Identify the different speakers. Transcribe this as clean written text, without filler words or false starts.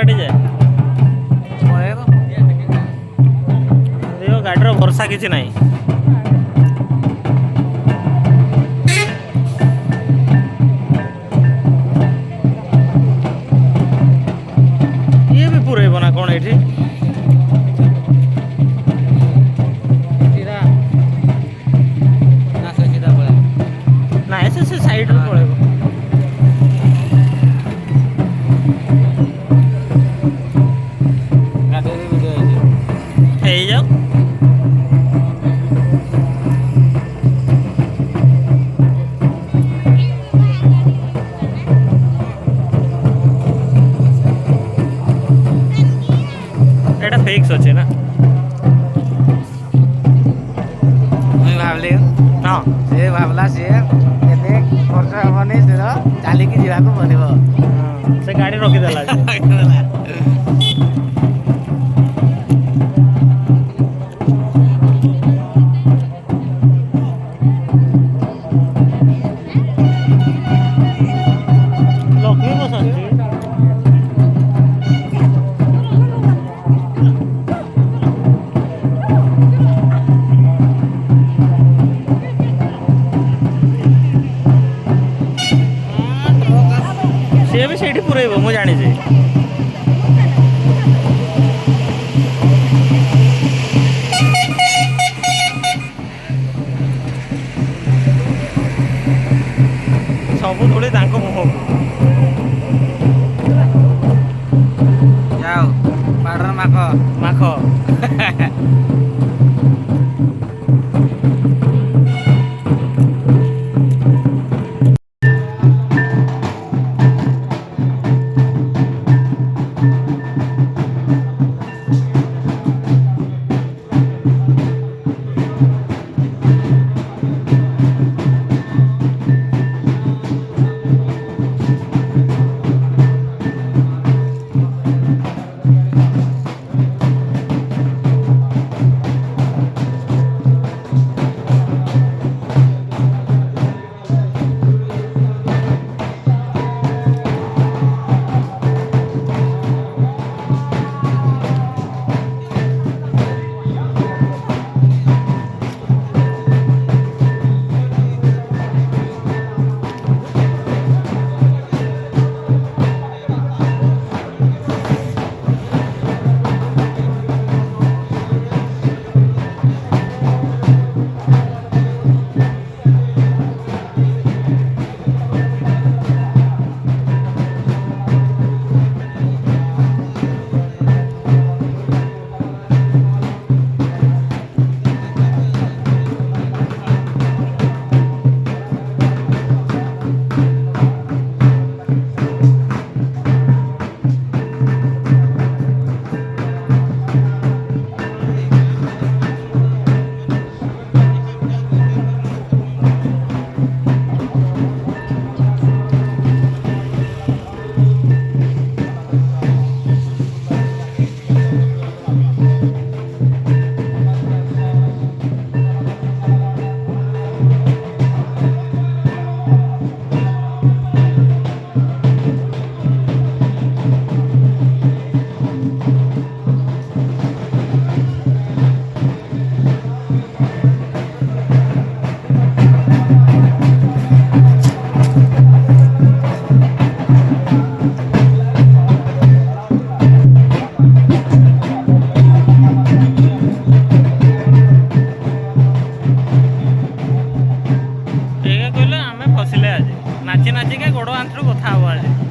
Speaker 1: गाड़ी जाए देखो गाड़ी भरसा किसी ना ये भी पूरे बना कौन ये ना ऐसे से साइड में पड़ेगा जाओ এটা ফিক্স আছে না
Speaker 2: मुई भावली
Speaker 1: ହଁ
Speaker 2: से भावला से एते खर्च हबनी से चालिकी जीवाको पड़िबो
Speaker 1: ସେ ଗାଡ଼ି ରଖିଦେଲା ଯେ। ଲକ୍ଷ୍ମୀ ବସ ଅଛି ସିଏ ବି ସେଇଠି ପୁରେଇବ ମୁଁ ଜାଣିଛି ସବୁ ଧୂଳି ତାଙ୍କ ମୁହଁକୁ
Speaker 2: ଯାଉ ପାଡର ମାଖ
Speaker 1: ମାଖ ନାଚି ନାଚିକା ଗୋଡ଼ ଆଣ୍ଠୁରୁ କଥା ହବ ଆଜି